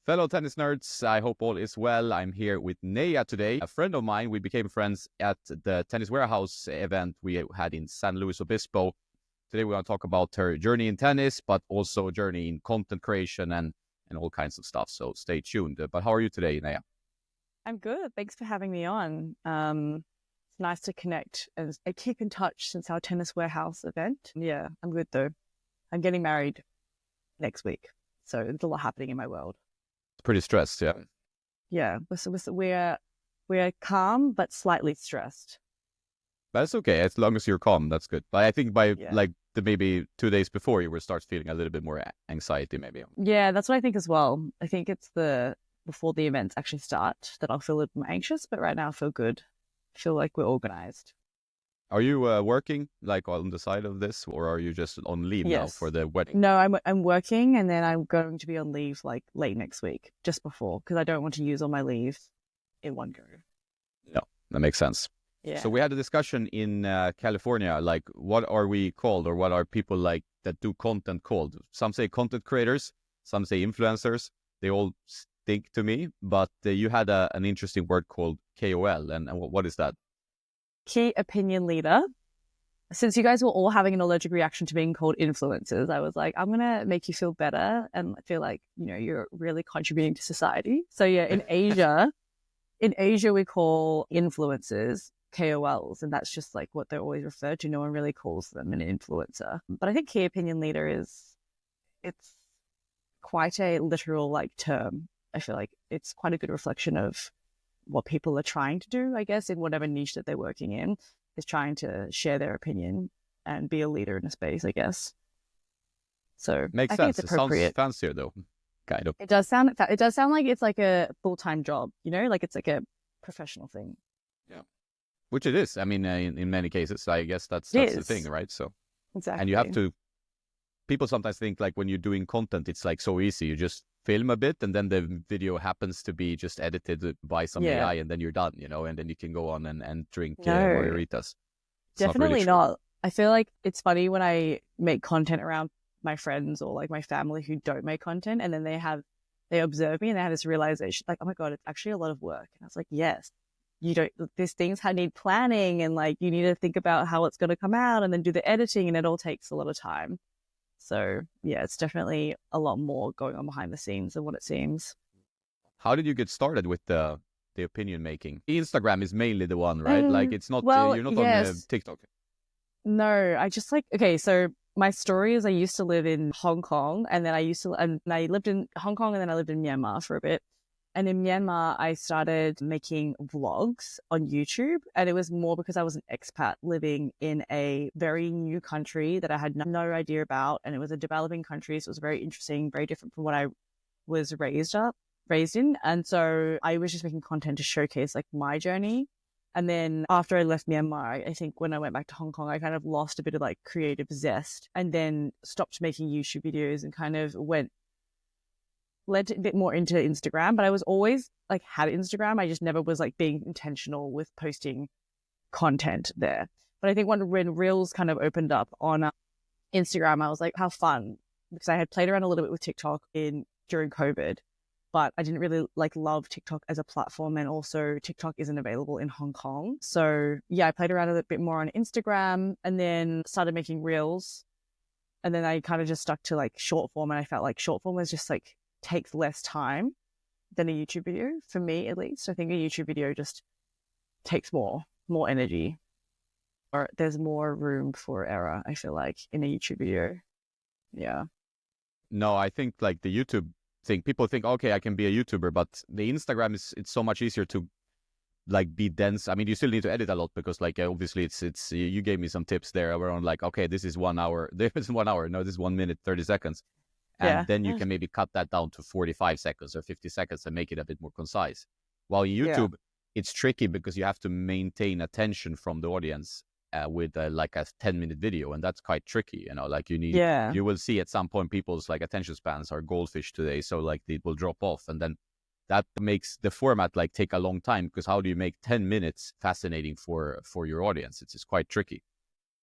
Fellow tennis nerds, I hope all is well. I'm here with Nea today, a friend of mine. We became friends at the Tennis Warehouse event we had in San Luis Obispo. Today we're going to talk about her journey in tennis, but also journey in content creation and all kinds of stuff. So stay tuned. But how are you today, Nea? I'm good. Thanks for having me on. It's nice to connect and keep in touch since our Tennis Warehouse event. Yeah, I'm good though. I'm getting married next week, so there's a lot happening in my world. Pretty stressed, yeah. Yeah, we're calm but slightly stressed. That's okay. As long as you're calm, that's good. But I think by maybe 2 days before, you will start feeling a little bit more anxiety, maybe. Yeah, that's what I think as well. I think it's before the events actually start that I'll feel a little more anxious, but right now I feel good. I feel like we're organized. Are you working like on the side of this, or are you just on leave now for the wedding? No, I'm working, and then I'm going to be on leave like late next week, just before, because I don't want to use all my leave in one go. No, that makes sense. Yeah. So we had a discussion in California, like what are we called, or what are people like that do content called? Some say content creators, some say influencers. They all stink to me, but you had an interesting word called KOL, and what is that? Key opinion leader. Since you guys were all having an allergic reaction to being called influencers, I was like, I'm going to make you feel better and feel like, you're really contributing to society. So yeah, in Asia, we call influencers KOLs, and that's just like what they're always referred to. No one really calls them an influencer. But I think key opinion leader it's quite a literal like term. I feel like it's quite a good reflection of what people are trying to do, I guess, in whatever niche that they're working in, is trying to share their opinion and be a leader in a space, I guess. So makes sense. Think it's appropriate. It sounds fancier though, kind of. It does sound like it's like a full-time job, like it's like a professional thing. Yeah, which it is. I mean, in many cases, I guess that's the thing, right? So exactly, and you have to. People sometimes think like when you're doing content, it's like so easy. You just film a bit and then the video happens to be just edited by some AI and then you're done, and then you can go on and drink margaritas. Definitely not. I feel like it's funny when I make content around my friends or like my family who don't make content, and then they observe me and they have this realization like, oh my God, it's actually a lot of work. And I was like, yes, these things need planning, and like you need to think about how it's going to come out and then do the editing, and it all takes a lot of time. So yeah, it's definitely a lot more going on behind the scenes than what it seems. How did you get started with the opinion making? Instagram is mainly the one, right? Like it's not, you're not on TikTok. No, I just so my story is I used to live in Hong Kong, and then I lived in Hong Kong, and then I lived in Myanmar for a bit. And in Myanmar, I started making vlogs on YouTube, and it was more because I was an expat living in a very new country that I had no idea about, and it was a developing country, so it was very interesting, very different from what I was raised in. And so I was just making content to showcase like my journey. And then after I left Myanmar, I think when I went back to Hong Kong, I kind of lost a bit of like creative zest, and then stopped making YouTube videos and kind of led a bit more into Instagram. But I was always like had Instagram. I just never was like being intentional with posting content there. But I think when Reels kind of opened up on Instagram, I was like, how fun, because I had played around a little bit with TikTok during COVID, but I didn't really love TikTok as a platform, and also TikTok isn't available in Hong Kong. So yeah, I played around a bit more on Instagram, and then started making Reels, and then I kind of just stuck to like short form, and I felt like short form was just like takes less time than a YouTube video, for me at least. I think a YouTube video just takes more energy, or there's more room for error, I feel like, in a YouTube video. Yeah. No, I think like the YouTube thing, people think, okay, I can be a YouTuber, but the Instagram it's so much easier to like be dense. I mean, you still need to edit a lot because like obviously it's you gave me some tips there around like, okay, this is 1 hour, this is 1 hour, no, this is 1 minute 30 seconds. And then you can maybe cut that down to 45 seconds or 50 seconds and make it a bit more concise. While YouTube, it's tricky because you have to maintain attention from the audience with like a 10-minute video. And that's quite tricky, like you will see at some point people's like attention spans are goldfish today. So like it will drop off. And then that makes the format like take a long time, because how do you make 10 minutes fascinating for your audience? It's quite tricky.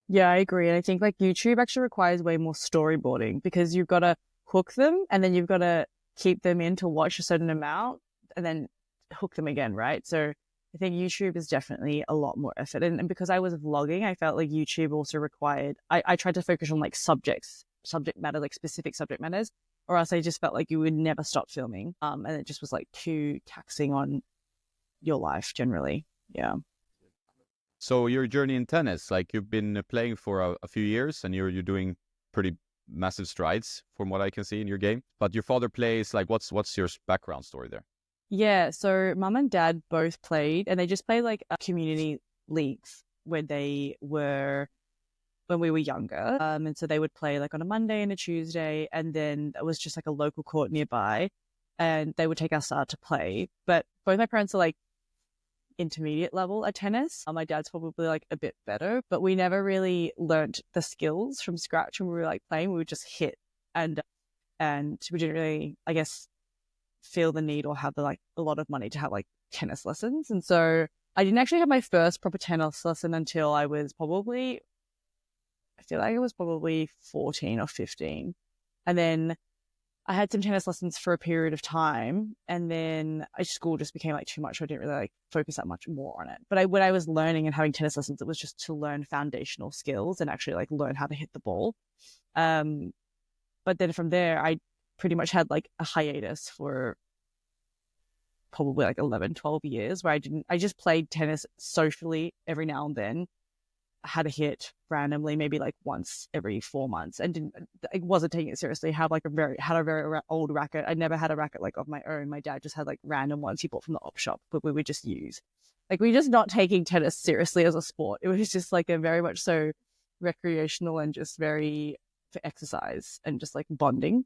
Yeah, I agree. And I think like YouTube actually requires way more storyboarding, because you've got to hook them, and then you've got to keep them in to watch a certain amount and then hook them again, right? So I think YouTube is definitely a lot more effort. And because I was vlogging, I felt like YouTube also required, I tried to focus on like subject matter, like specific subject matters, or else I just felt like you would never stop filming. And it just was like too taxing on your life generally. Yeah. So your journey in tennis, like you've been playing for a few years, and you're doing pretty massive strides from what I can see in your game. But your father plays, like what's your background story there? Yeah, so mum and dad both played, and they just played like community leagues when we were younger. And so they would play like on a Monday and a Tuesday, and then it was just like a local court nearby, and they would take us out to play. But both my parents are like intermediate level at tennis. My dad's probably like a bit better, but we never really learnt the skills from scratch when we were like playing. We would just hit, and we didn't really, I guess, feel the need or have like a lot of money to have like tennis lessons. And so I didn't actually have my first proper tennis lesson until I feel like it was probably 14 or 15. And then I had some tennis lessons for a period of time, and then school just became like too much. So I didn't really like focus that much more on it. But when I was learning and having tennis lessons, it was just to learn foundational skills and actually like learn how to hit the ball. But then from there, I pretty much had like a hiatus for probably like 11, 12 years where I just played tennis socially every now and then. I had a hit randomly, maybe like once every 4 months, and I wasn't taking it seriously. Had a very old racket. I never had a racket like of my own. My dad just had like random ones he bought from the op shop, but we would just use. Like we were just not taking tennis seriously as a sport. It was just like a very much so recreational and just very for exercise and just like bonding.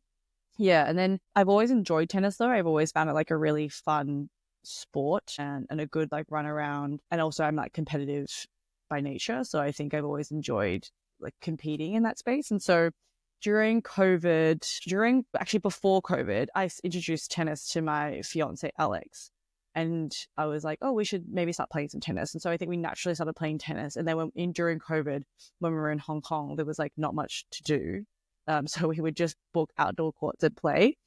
Yeah, and then I've always enjoyed tennis though. I've always found it like a really fun sport and a good like run around. And also I'm like competitive by nature. So I think I've always enjoyed like competing in that space. And so before COVID, I introduced tennis to my fiance, Alex. And I was like, oh, we should maybe start playing some tennis. And so I think we naturally started playing tennis. And then during COVID, when we were in Hong Kong, there was like not much to do. So we would just book outdoor courts and play.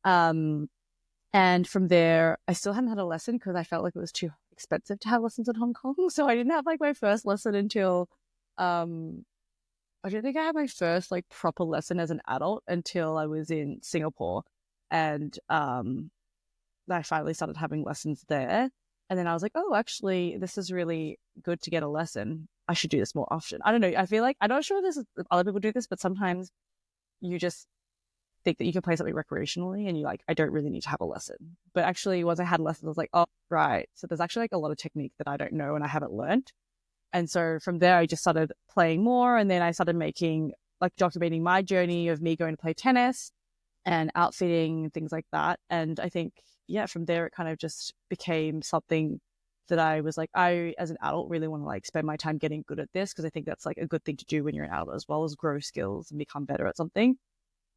And from there, I still hadn't had a lesson because I felt like it was too expensive to have lessons in Hong Kong. So I didn't have like my first lesson until, I don't think I had my first like proper lesson as an adult until I was in Singapore. And I finally started having lessons there. And then I was like, oh, actually, this is really good to get a lesson. I should do this more often. I don't know. I feel like, I'm not sure if other people do this, but sometimes you just think that you can play something recreationally and you're like, I don't really need to have a lesson. But actually, once I had lessons, I was like, oh, right. So there's actually like a lot of technique that I don't know and I haven't learned. And so from there, I just started playing more. And then I started documenting my journey of me going to play tennis and outfitting and things like that. And I think, yeah, from there, it kind of just became something that I was like, I, as an adult, really want to like spend my time getting good at this because I think that's like a good thing to do when you're an adult, as well as grow skills and become better at something.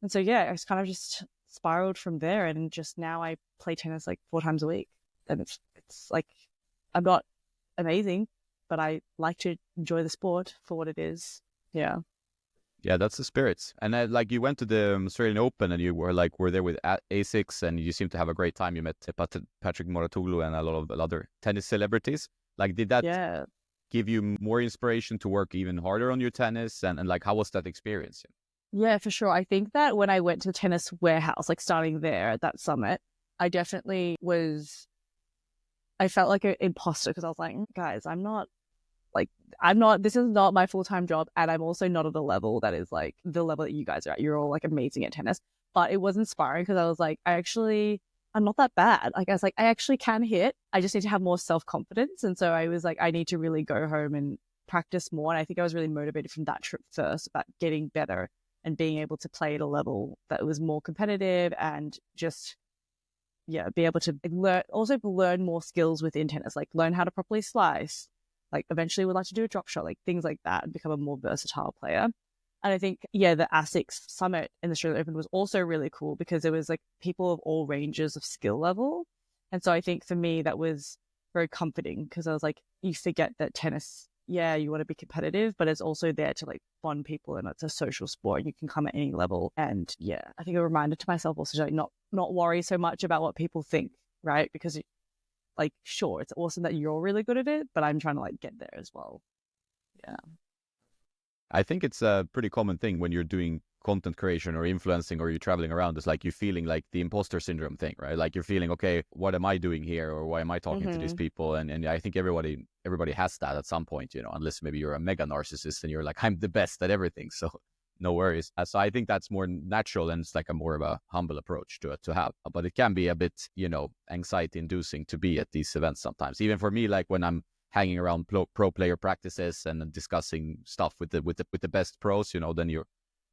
And so, yeah, I kind of just spiraled from there. And just now I play tennis like 4 times a week. And it's like, I'm not amazing, but I like to enjoy the sport for what it is. Yeah. Yeah, that's the spirit. And like you went to the Australian Open and you were there with Asics and you seemed to have a great time. You met Patrick Mouratoglou and a lot of other tennis celebrities. Like, did that give you more inspiration to work even harder on your tennis? And like, how was that experience? Yeah, for sure. I think that when I went to the Tennis Warehouse, like starting there at that summit, I definitely I felt like an imposter because I was like, guys, this is not my full-time job. And I'm also not at a level that is like the level that you guys are at. You're all like amazing at tennis. But it was inspiring because I was like, I'm not that bad. Like, I was like, I actually can hit. I just need to have more self-confidence. And so I was like, I need to really go home and practice more. And I think I was really motivated from that trip first about getting better and being able to play at a level that was more competitive and just, yeah, be able to learn more skills within tennis, like learn how to properly slice, like eventually would like to do a drop shot, like things like that, and become a more versatile player. And I think, yeah, the ASICS Summit in the Australian Open was also really cool because there was like people of all ranges of skill level. And so I think for me, that was very comforting because I was like, you forget that tennis, yeah, you want to be competitive, but it's also there to like bond people and it's a social sport and you can come at any level. And yeah, I think a reminder to myself also to like not not worry so much about what people think, right? Because like, sure, it's awesome that you're really good at it, but I'm trying to like get there as well. Yeah. I think it's a pretty common thing when you're doing content creation or influencing or you're traveling around. It's like you're feeling like the imposter syndrome thing, right? Like you're feeling, okay, what am I doing here, or why am I talking to these people? And I think everybody has that at some point, unless maybe you're a mega narcissist and you're like, I'm the best at everything, so no worries. So I think that's more natural, and it's like a more of a humble approach to have. But it can be a bit, anxiety inducing to be at these events sometimes. Even for me, like when I'm hanging around pro player practices and discussing stuff with the best pros, then you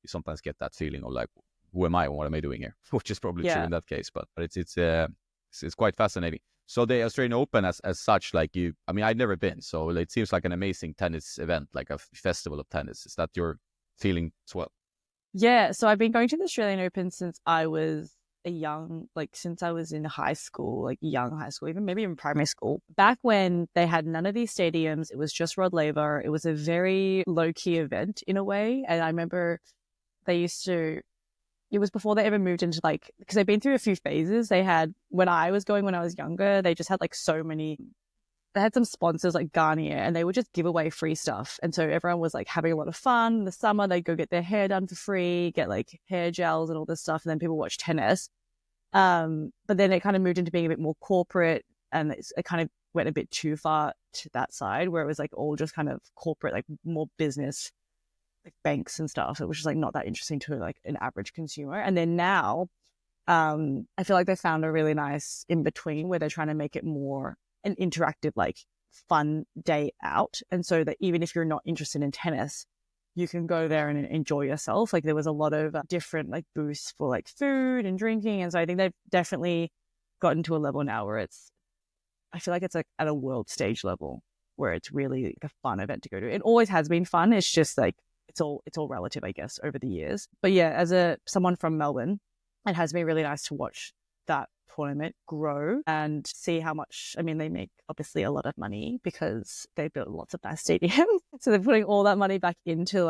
sometimes get that feeling of like, who am I and what am I doing here? Which is probably true in that case, but it's quite fascinating. So the Australian Open as such, like I'd never been, so it seems like an amazing tennis event, like a festival of tennis. Is that your feeling as well? Yeah, so I've been going to the Australian Open since I was since I was in high school, like young high school, even maybe in primary school. Back when they had none of these stadiums, it was just Rod Laver. It was a very low-key event in a way. And I remember it was before they ever moved into because they've been through a few phases. When I was younger, they just had they had some sponsors like Garnier, and they would just give away free stuff. And so everyone was like having a lot of fun. In the summer, they'd go get their hair done for free, get like hair gels and all this stuff. And then people watch tennis. But then it kind of moved into being a bit more corporate, and it kind of went a bit too far to that side where it was like all just kind of corporate, like more business, like banks and stuff, which is like not that interesting to like an average consumer. And then now, I feel like they found a really nice in between where they're trying to make it more an interactive, like fun day out. And so that even if you're not interested in tennis, you can go there and enjoy yourself. Like there was a lot of different like booths for like food and drinking. And so I think they've definitely gotten to a level now where I feel like it's like at a world stage level where it's really like a fun event to go to. It always has been fun. It's just like, it's all relative, I guess, over the years. But yeah, as someone from Melbourne, it has been really nice to watch that tournament grow and see how much, they make obviously a lot of money because they built lots of nice stadiums. So they're putting all that money back into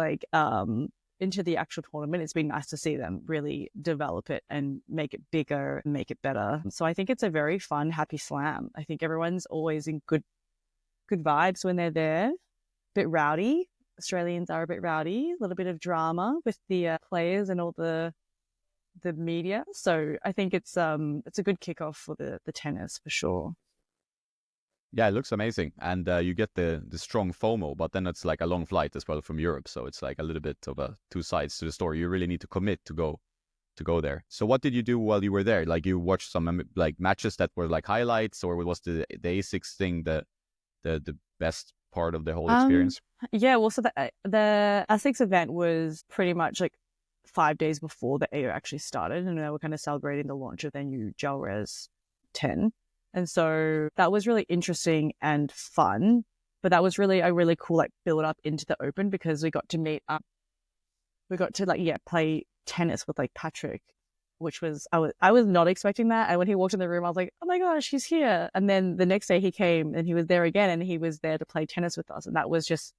into the actual tournament. It's been nice to see them really develop it and make it bigger, make it better. So I think it's a very fun, happy slam. I think everyone's always in good vibes when they're there. A bit rowdy. Australians are a bit rowdy, a little bit of drama with the players and all the media. So I think it's a good kickoff for the tennis for sure. Yeah, it looks amazing, and you get the strong FOMO, but then it's like a long flight as well from Europe, so it's like a little bit of two sides to the story. You really need to commit to go there. So what did you do while you were there? Like you watched some like matches that were like highlights, or was the ASICS thing the best part of the whole experience? Yeah, well, so the ASICS event was pretty much like 5 days before the AO actually started, and they were kind of celebrating the launch of their new GelRes 10. And so that was really interesting and fun, but that was really a really cool like build up into the Open because we got to meet up. We got to play tennis with like Patrick, which was, I was not expecting that. And when he walked in the room, I was like, oh my gosh, he's here. And then the next day he came and he was there again, and he was there to play tennis with us. And that was just,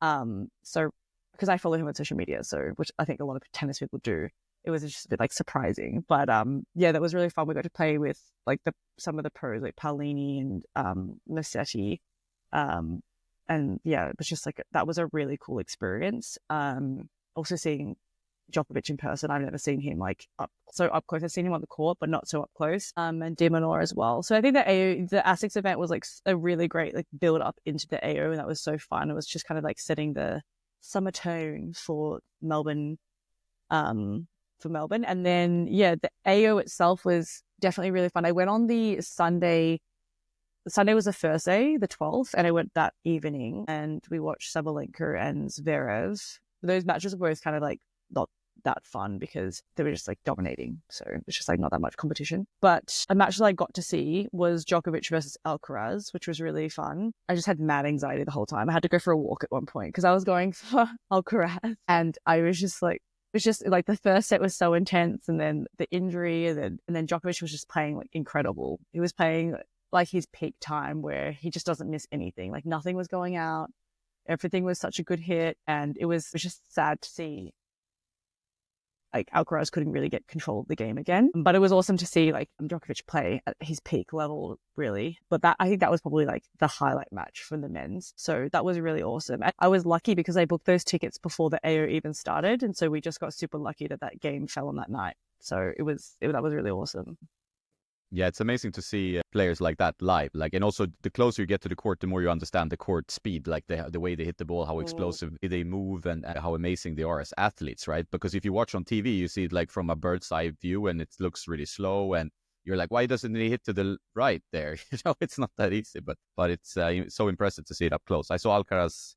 so because I follow him on social media, so which I think a lot of tennis people do. It was just a bit like surprising, but yeah, that was really fun. We got to play with like some of the pros like Paolini and Musetti, and yeah, it was just like that was a really cool experience. Also seeing Djokovic in person, I've never seen him like up close. I've seen him on the court, but not so up close. And Dimonor as well. So I think the ASICS event was like a really great like build up into the AO, and that was so fun. It was just kind of like setting the summer tone for Melbourne. And then yeah, the AO itself was definitely really fun. I went on the Sunday. The Sunday was the first day, the 12th, and I went that evening, and we watched Sabalenka and Zverev. Those matches were both kind of like not that fun because they were just like dominating, so it's just like not that much competition. But a match that I got to see was Djokovic versus Alcaraz, which was really fun. I just had mad anxiety the whole time. I had to go for a walk at one point because I was going for Alcaraz, and I was just like, it was just like the first set was so intense, and then the injury, and then Djokovic was just playing like incredible. He was playing like his peak time where he just doesn't miss anything. Like nothing was going out. Everything was such a good hit, and it was just sad to see like Alcaraz couldn't really get control of the game again. But it was awesome to see like Djokovic play at his peak level, really. But I think that was probably like the highlight match from the men's. So that was really awesome. I was lucky because I booked those tickets before the AO even started. And so we just got super lucky that game fell on that night. So that was really awesome. Yeah, it's amazing to see players like that live. Like, and also the closer you get to the court, the more you understand the court speed, like the way they hit the ball, how explosive they move, and how amazing they are as athletes, right? Because if you watch on TV, you see it like from a bird's eye view, and it looks really slow, and you're like, why doesn't he hit to the right there? It's not that easy, but it's so impressive to see it up close. I saw Alcaraz,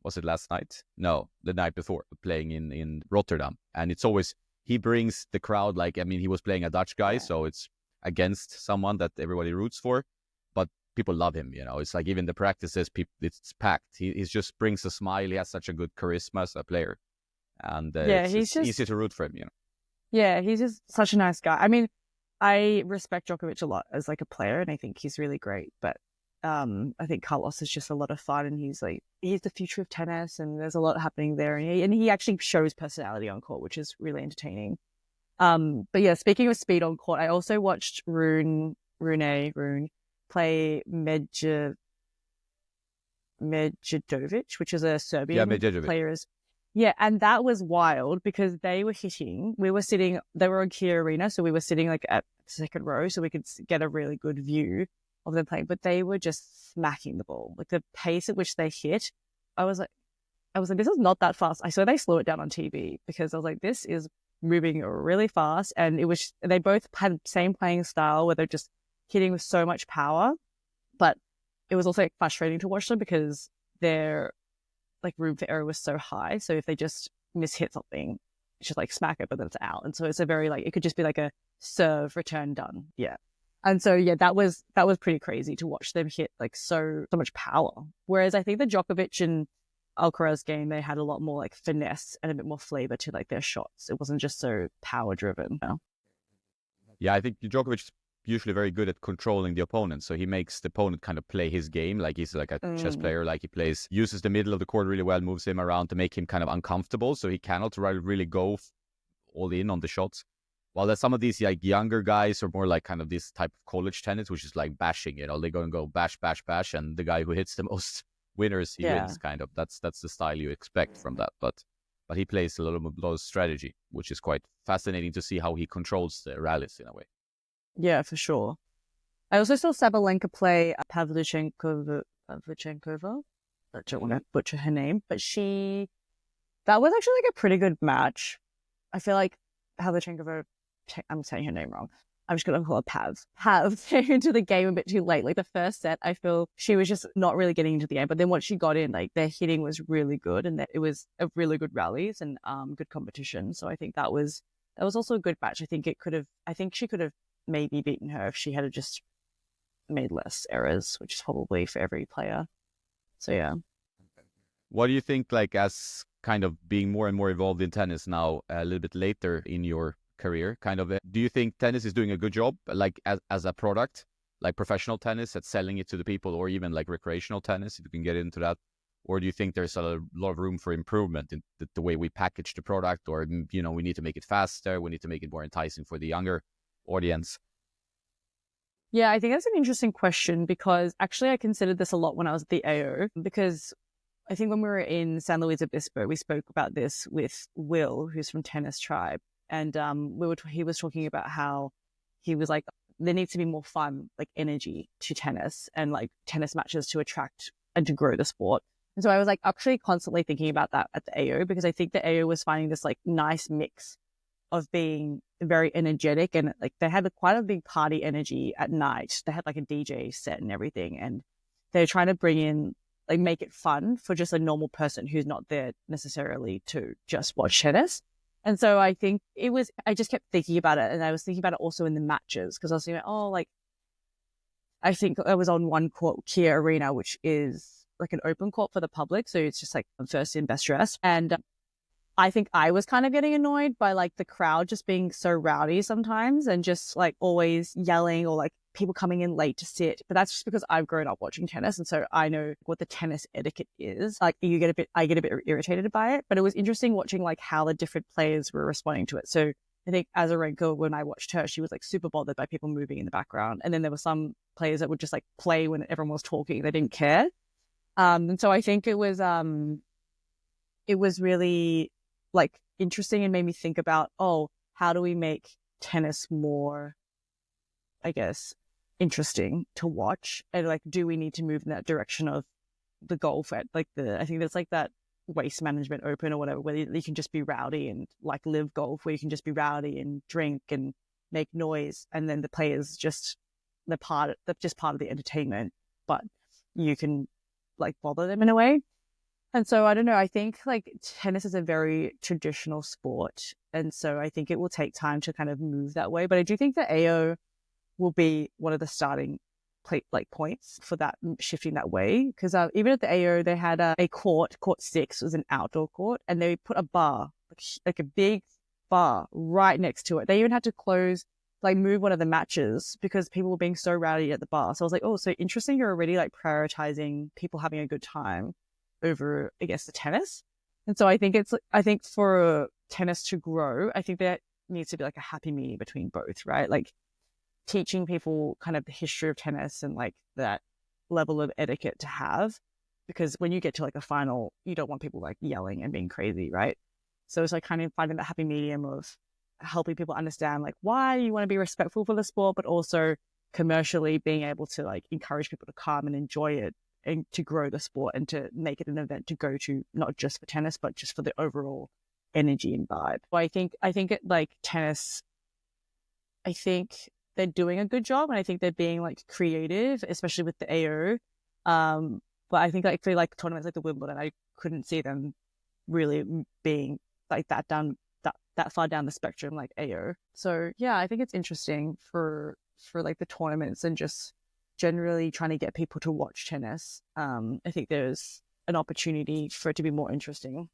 was it last night? No, the night before, playing in Rotterdam, and it's always he brings the crowd. Like, I mean, he was playing a Dutch guy, so it's against someone that everybody roots for, but people love him. It's like even the practices, it's packed. He just brings a smile. He has such a good charisma as a player, and it's just easy to root for him. Yeah, he's just such a nice guy. I mean, I respect Djokovic a lot as like a player, and I think he's really great. But I think Carlos is just a lot of fun, and he's the future of tennis, and there's a lot happening there, and he actually shows personality on court, which is really entertaining. But yeah, speaking of speed on court, I also watched Rune play Medjedovic, which is a Serbian player. Yeah, and that was wild because they were on Kia Arena, so we were sitting like at second row so we could get a really good view of them playing, but they were just smacking the ball. Like the pace at which they hit, I was like, this is not that fast. I saw they slow it down on TV because I was like, this is moving really fast, and they both had the same playing style where they're just hitting with so much power, but it was also like, frustrating to watch them because their like room for error was so high. So if they just mishit something, it's just like smack it, but then it's out. And so it's a very like it could just be like a serve return done. Yeah. And so yeah, that was pretty crazy to watch them hit like so much power. Whereas I think the Djokovic and Alcaraz game, they had a lot more like finesse and a bit more flavor to like their shots. It wasn't just so power driven. Yeah, I think Djokovic is usually very good at controlling the opponent. So he makes the opponent kind of play his game. Like he's like a chess player, like he uses the middle of the court really well, moves him around to make him kind of uncomfortable. So he cannot really go all in on the shots. While there's some of these like younger guys are more like kind of this type of college tennis, which is like bashing, they're going to go bash, bash, bash. And the guy who hits the most winners, he wins kind of. That's the style you expect from that. But he plays a lot of strategy, which is quite fascinating to see how he controls the rallies in a way. Yeah, for sure. I also saw Sabalenka play Pavlyuchenkova. I don't want to butcher her name, but that was actually like a pretty good match. I feel like Pavlyuchenkova, I'm saying her name wrong. I'm just going to call her Pav came into the game a bit too late. Like the first set, I feel she was just not really getting into the game. But then once she got in, like their hitting was really good, and it was a really good rallies and good competition. So I think that was also a good match. I think she could have maybe beaten her if she had just made less errors, which is probably for every player. So yeah. What do you think, like as kind of being more and more involved in tennis now, a little bit later in your career, kind of, do you think tennis is doing a good job, like as a product, like professional tennis, at selling it to the people, or even like recreational tennis, if you can get into that? Or do you think there's a lot of room for improvement in the way we package the product, or we need to make it faster, we need to make it more enticing for the younger audience? Yeah, I think that's an interesting question because actually I considered this a lot when I was at the AO, because I think when we were in San Luis Obispo, we spoke about this with Will, who's from Tennis Tribe. And he was talking about how he was like, there needs to be more fun, like energy to tennis and like tennis matches to attract and to grow the sport. And so I was like actually constantly thinking about that at the AO, because I think the AO was finding this like nice mix of being very energetic, and like they had quite a big party energy at night. They had like a DJ set and everything, and they're trying to bring in like make it fun for just a normal person who's not there necessarily to just watch tennis. And so I think I just kept thinking about it, and I was thinking about it also in the matches, because I was thinking, I think I was on one court, Kia Arena, which is like an open court for the public. So it's just like first in, best dressed. And I think I was kind of getting annoyed by like the crowd just being so rowdy sometimes and just like always yelling or like people coming in late to sit. But that's just because I've grown up watching tennis. And so I know what the tennis etiquette is. Like I get a bit irritated by it, but it was interesting watching like how the different players were responding to it. So I think Azarenka, when I watched her, she was like super bothered by people moving in the background. And then there were some players that would just like play when everyone was talking. They didn't care. And so I think it was really like interesting and made me think about, oh, how do we make tennis more, I guess, interesting to watch? And like, do we need to move in that direction of the golf at like I think there's like that Waste Management Open or whatever, where you can just be rowdy and like live golf, where you can just be rowdy and drink and make noise. And then the players they're just part of the entertainment, but you can like bother them in a way. And so I don't know, I think like tennis is a very traditional sport. And so I think it will take time to kind of move that way. But I do think that AO will be one of the starting points for that shifting that way. Because even at the AO, they had a court 6 was an outdoor court, and they put a bar, like a big bar right next to it. They even had to move one of the matches because people were being so rowdy at the bar. So I was like, oh, so interesting. You're already like prioritizing people having a good time over, I guess, the tennis. And so I think for tennis to grow, I think there needs to be like a happy medium between both, right? Like teaching people kind of the history of tennis and like that level of etiquette to have, because when you get to like a final, you don't want people like yelling and being crazy, right? So it's like kind of finding that happy medium of helping people understand like why you want to be respectful for the sport, but also commercially being able to like encourage people to come and enjoy it and to grow the sport and to make it an event to go to, not just for tennis, but just for the overall energy and vibe. So I think it like tennis, I think they're doing a good job, and I think they're being like creative, especially with the AO. But I think like for like tournaments like the Wimbledon, I couldn't see them really being like that far down the spectrum like AO. So yeah, I think it's interesting for like the tournaments and just generally trying to get people to watch tennis. I think there's an opportunity for it to be more interesting.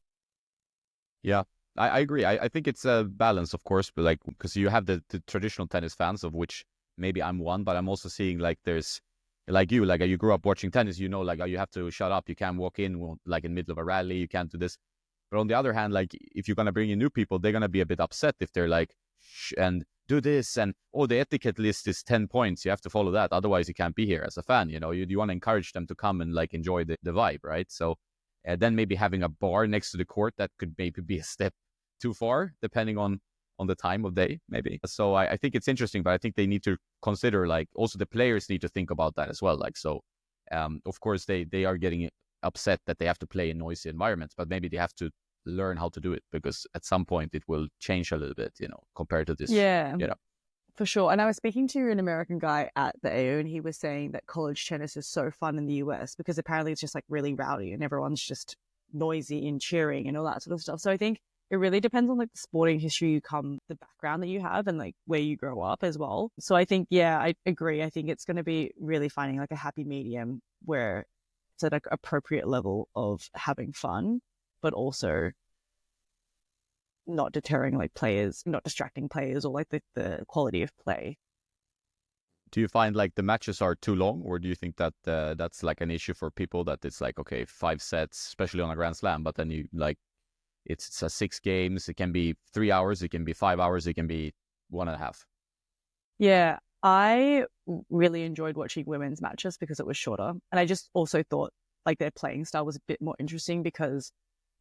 Yeah, I agree. I think it's a balance, of course, but like because you have the traditional tennis fans, of which maybe I'm one, but I'm also seeing like there's like you grew up watching tennis, you know, like you have to shut up, you can't walk in like in the middle of a rally, you can't do this. But on the other hand, like if you're gonna bring in new people, they're gonna be a bit upset if they're like, shh, and do this, and oh, the etiquette list is 10 points, you have to follow that, otherwise you can't be here as a fan. You know, you want to encourage them to come and like enjoy the vibe, right? So then maybe having a bar next to the court, that could maybe be a step too far, depending on the time of day, maybe. So I think it's interesting, but I think they need to consider like also the players need to think about that as well. Like so, of course they are getting upset that they have to play in noisy environments, but maybe they have to learn how to do it, because at some point it will change a little bit, you know, compared to this. Yeah, You know, for sure. And I was speaking to an American guy at the AO, and he was saying that college tennis is so fun in the US because apparently it's just like really rowdy and everyone's just noisy and cheering and all that sort of stuff. So I think it really depends on like the sporting history the background that you have and like where you grow up as well. So I think, yeah, I agree. I think it's going to be really finding like a happy medium where it's at an appropriate level of having fun, but also not deterring like players, not distracting players or like the quality of play. do you find like the matches are too long, or do you think that that's like an issue for people, that it's like, okay, 5 sets, especially on a Grand Slam, but then you like it's a 6 games, it can be 3 hours, it can be 5 hours, it can be 1.5. Yeah, I really enjoyed watching women's matches because it was shorter. And I just also thought like their playing style was a bit more interesting because,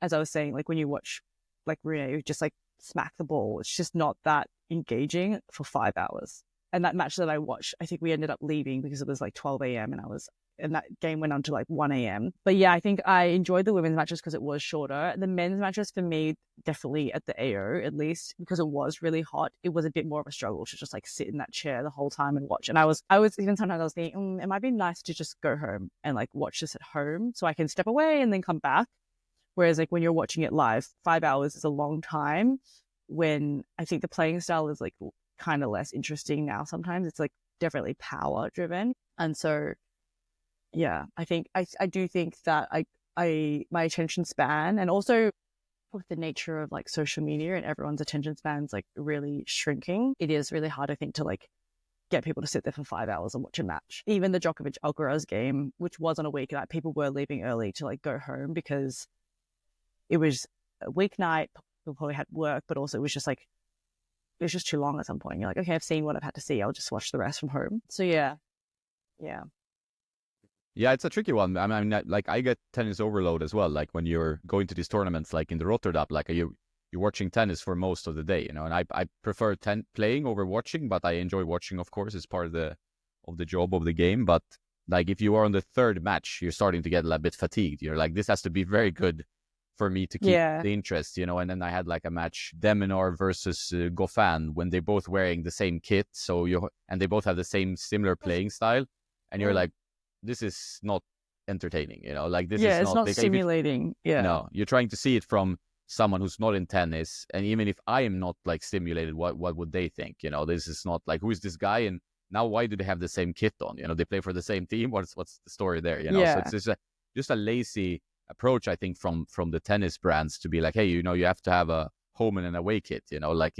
as I was saying, like when you watch like Rene just like smack the ball, it's just not that engaging for 5 hours. And that match that I watched, I think we ended up leaving because it was like 12 a.m. and that game went on to like 1 a.m. But yeah, I think I enjoyed the women's matches because it was shorter. The men's matches for me, definitely at the AO, at least because it was really hot, it was a bit more of a struggle to just like sit in that chair the whole time and watch. And I was even sometimes I was thinking, it might be nice to just go home and like watch this at home so I can step away and then come back. Whereas like when you're watching it live, 5 hours is a long time, when I think the playing style is like kind of less interesting now. Sometimes it's like definitely power driven. And so yeah, I think I do think that I my attention span, and also with the nature of like social media and everyone's attention spans like really shrinking, it is really hard, I think, to like get people to sit there for 5 hours and watch a match. Even the Djokovic Alcaraz game, which was on a weeknight, people were leaving early to like go home because it was a weeknight. People probably had work, but also it was just too long at some point. You're like, okay, I've seen what I've had to see. I'll just watch the rest from home. So yeah. Yeah, it's a tricky one. I mean, like I get tennis overload as well. Like when you're going to these tournaments, like in the Rotterdam, like you're watching tennis for most of the day, you know. And I prefer playing over watching, but I enjoy watching, of course, it's part of the job of the game. But like if you are on the third match, you're starting to get a little bit fatigued. You're like, this has to be very good for me to keep the interest, you know. And then I had like a match, Deminar versus Goffin, when they both wearing the same kit, and they both have the same similar playing style, and you're like, this is not entertaining, you know, like this is it's not not like, stimulating. no, you're trying to see it from someone who's not in tennis, and even if I am not like stimulated, what would they think? You know, this is not like, who is this guy, and now why do they have the same kit on? You know, they play for the same team. What's the story there? You know, so it's just a lazy approach, I think, from the tennis brands to be like, hey, you know, you have to have a home and an away kit, you know, like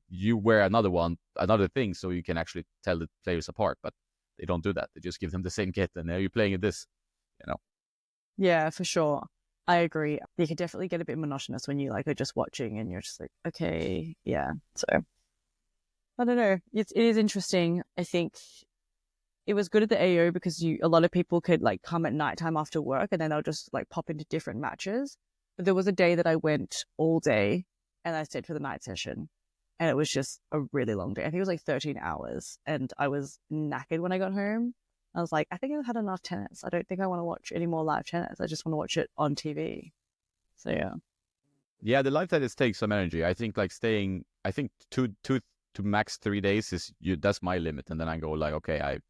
you wear another thing so you can actually tell the players apart, but they don't do that. They just give them the same kit, and now you're playing at this, you know. Yeah, for sure. I agree. You can definitely get a bit monotonous when you like are just watching and you're just like, okay, yeah. So I don't know. It is interesting. I think it was good at the AO because a lot of people could like come at nighttime after work and then they'll just like pop into different matches. But there was a day that I went all day and I stayed for the night session. And it was just a really long day. I think it was like 13 hours. And I was knackered when I got home. I was like, I think I've had enough tennis. I don't think I want to watch any more live tennis. I just want to watch it on TV. So yeah. Yeah, the live tennis takes some energy. I think like staying, I think two to max 3 days that's my limit. And then I go like, okay,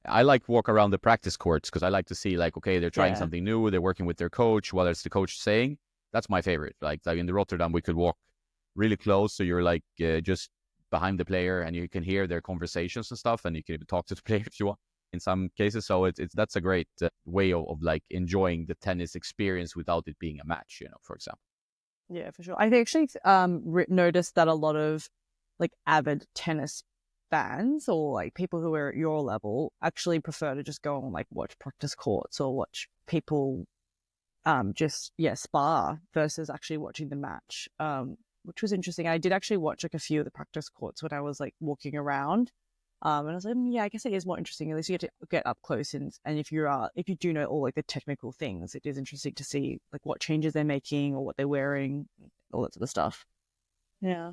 I like walk around the practice courts because I like to see like, okay, they're trying something new. They're working with their coach. What is the coach saying? That's my favorite. Like in the Rotterdam, we could walk really close, so you're like just behind the player and you can hear their conversations and stuff, and you can even talk to the player if you want in some cases. So it's that's a great way of like enjoying the tennis experience without it being a match, you know, for example. Yeah, for sure. I actually noticed that a lot of like avid tennis fans or like people who are at your level actually prefer to just go and like watch practice courts or watch people spar versus actually watching the match, which was interesting. I did actually watch like a few of the practice courts when I was like walking around, and I was like, yeah, I guess it is more interesting. At least you get to get up close, and if you do know all like the technical things, it is interesting to see like what changes they're making or what they're wearing, all that sort of stuff. Yeah.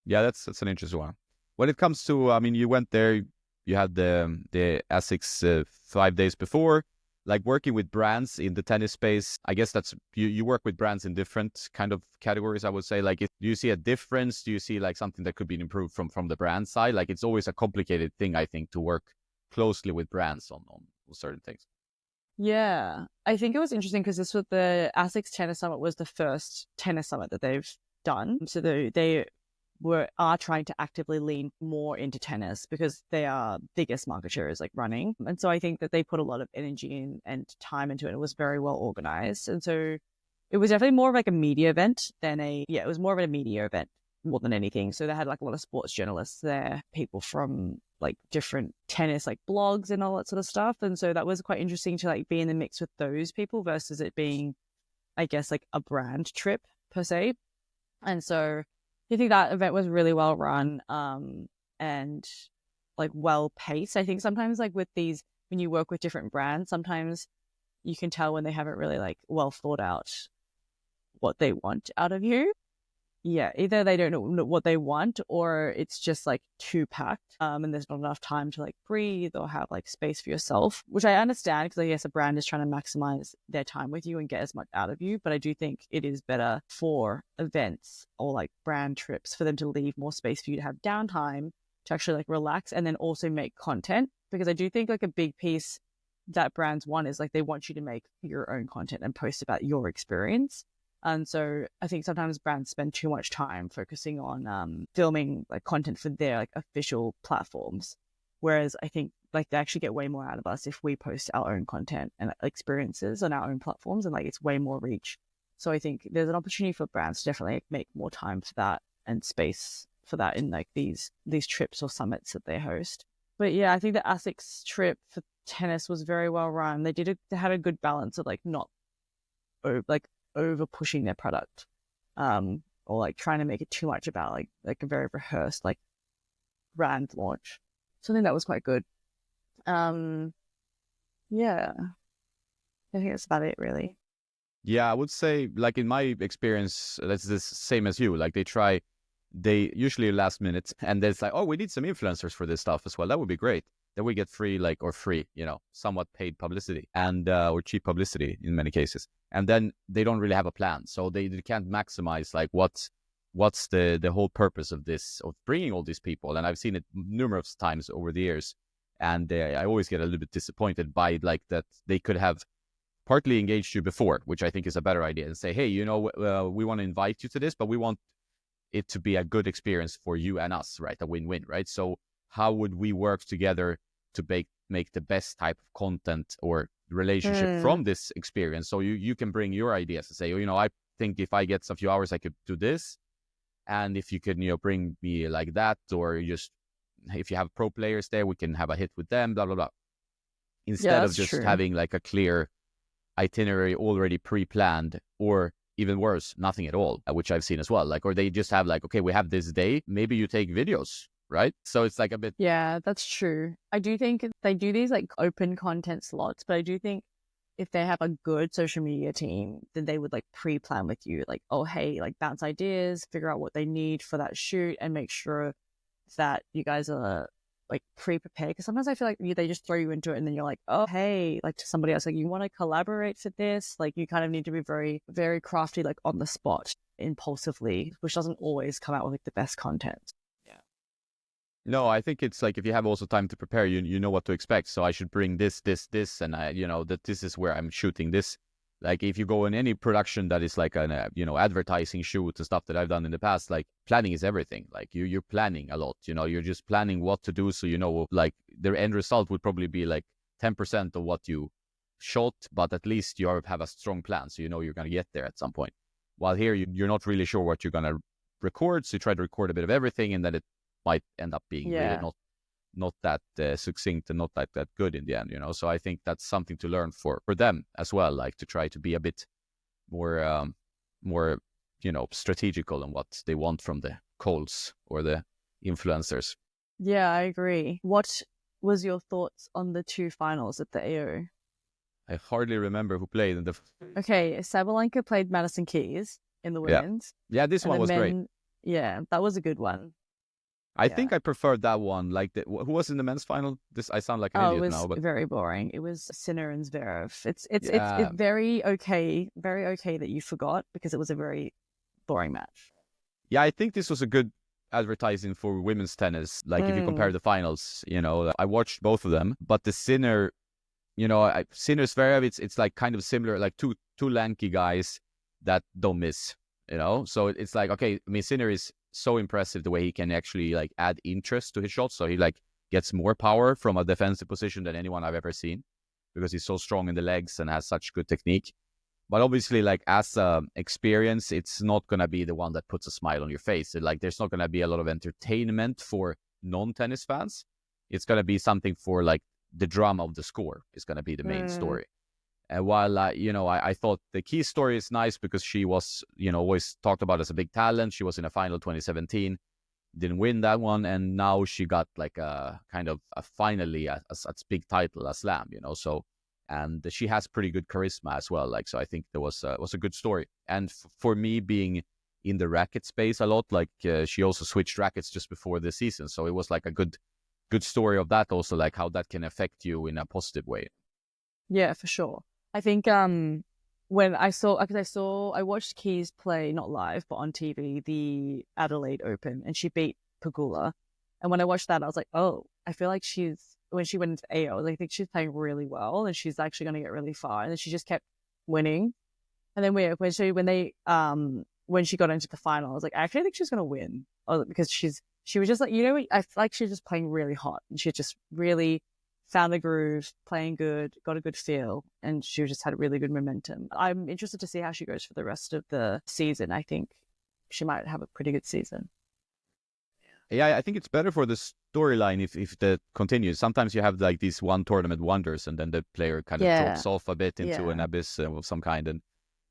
Yeah, that's an interesting one. When it comes to, I mean, you went there, you had the ASICS 5 days before. Like working with brands in the tennis space, I guess that's you work with brands in different kind of categories, I would say. Like, do you see a difference? Do you see like something that could be improved from the brand side? Like, it's always a complicated thing, I think, to work closely with brands on certain things. Yeah, I think it was interesting because this was the ASICS Tennis Summit was the first tennis summit that they've done. So they are trying to actively lean more into tennis because they are biggest market share is like running. And so I think that they put a lot of energy and time into it. It was very well organized. And so it was definitely more of like a media event than it was more of a media event more than anything. So they had like a lot of sports journalists there, people from like different tennis like blogs and all that sort of stuff. And so that was quite interesting to like be in the mix with those people versus it being, I guess, like a brand trip per se. And so I think that event was really well run, and like well paced. I think sometimes like with these, when you work with different brands, sometimes you can tell when they haven't really like well thought out what they want out of you. Yeah, either they don't know what they want or it's just like too packed, and there's not enough time to like breathe or have like space for yourself, which I understand because I guess a brand is trying to maximize their time with you and get as much out of you. But I do think it is better for events or like brand trips for them to leave more space for you to have downtime to actually like relax and then also make content, because I do think like a big piece that brands want is like they want you to make your own content and post about your experience. And so I think sometimes brands spend too much time focusing on filming like content for their like official platforms. Whereas I think like they actually get way more out of us if we post our own content and experiences on our own platforms, and like it's way more reach So I think there's an opportunity for brands to definitely make more time for that and space for that in like these trips or summits that they host. But yeah, I think the ASICS trip for tennis was very well run. They had a good balance of like not like over pushing their product, or like trying to make it too much about like a very rehearsed like brand launch. So I think that was quite good. Um, yeah, I think that's about it really. Yeah, I would say, like in my experience, that's the same as you. Like they usually last minute, and then it's like, oh, we need some influencers for this stuff as well. That would be great. Then we get free, like, or free, somewhat paid publicity and or cheap publicity in many cases. And then they don't really have a plan, so they can't maximize like what's the whole purpose of this, of bringing all these people. And I've seen it numerous times over the years, and I always get a little bit disappointed by like that they could have partly engaged you before, which I think is a better idea, and say, hey, we want to invite you to this, but we want it to be a good experience for you and us, right? A win-win, right? So how would we work together to make the best type of content or relationship from this experience? So you can bring your ideas and say, I think if I get a few hours, I could do this. And if you could, bring me like that, or just if you have pro players there, we can have a hit with them, blah, blah, blah. Instead of just having like a clear itinerary already pre-planned, or even worse, nothing at all, which I've seen as well. Like, or they just have like, okay, we have this day, maybe you take videos, right? So it's like a bit. Yeah, that's true. I do think they do these like open content slots, but I do think if they have a good social media team, then they would like pre-plan with you, like, oh, hey, like bounce ideas, figure out what they need for that shoot, and make sure that you guys are like pre-prepared. Because sometimes I feel like they just throw you into it, and then you're like, oh, hey, like to somebody else, like you want to collaborate for this, like you kind of need to be very, very crafty, like on the spot, impulsively, which doesn't always come out with like the best content. No, I think it's like if you have also time to prepare, you know what to expect. So I should bring this, and that this is where I'm shooting this. Like if you go in any production that is like an advertising shoot and stuff that I've done in the past, like planning is everything. Like you're planning a lot. You're just planning what to do. So like the end result would probably be like 10% of what you shot, but at least you have a strong plan. So you're gonna get there at some point. While here you're not really sure what you're gonna record, so you try to record a bit of everything, and then it might end up being really not that succinct and not that good in the end, So I think that's something to learn for them as well, like to try to be a bit more strategical in what they want from the calls or the influencers. Yeah, I agree. What was your thoughts on the two finals at the AO? I hardly remember who played in the. Okay, Sabalenka played Madison Keys in the women's. Yeah, this one was great. Yeah, that was a good one. I think I preferred that one. Like, who was in the men's final? I sound like an idiot now, but very boring. It was Sinner and Zverev. It's very okay that you forgot, because it was a very boring match. Yeah, I think this was a good advertising for women's tennis. Like if you compare the finals, I watched both of them, but the Sinner, Sinner Zverev, it's like kind of similar, like two lanky guys that don't miss. So it's like, okay, I mean, Sinner is so impressive the way he can actually like add interest to his shots. So he like gets more power from a defensive position than anyone I've ever seen, because he's so strong in the legs and has such good technique. But obviously, like as experience, it's not going to be the one that puts a smile on your face. Like there's not going to be a lot of entertainment for non-tennis fans. It's going to be something for like the drama of the score is going to be the main story. And while, I thought the key story is nice because she was, always talked about as a big talent. She was in a final 2017, didn't win that one. And now she got like a kind of finally a big title, a slam, so, and she has pretty good charisma as well. Like, so I think there was a good story. And for me being in the racket space a lot, like she also switched rackets just before the season. So it was like a good story of that also, like how that can affect you in a positive way. Yeah, for sure. I think when I watched Keys play, not live, but on TV, the Adelaide Open, and she beat Pegula. And when I watched that, I was like, oh, I feel like when she went into AO, I think she's playing really well, and she's actually going to get really far. And then she just kept winning. And then when she got into the final, I was like, I actually think she's going to win, because she was just like, I feel like she's just playing really hot, and she just really found a groove, playing good, got a good feel, and she just had really good momentum. I'm interested to see how she goes for the rest of the season. I think she might have a pretty good season. Yeah, I think it's better for the storyline if that continues. Sometimes you have like these one tournament wonders, and then the player kind of drops off a bit into an abyss of some kind, and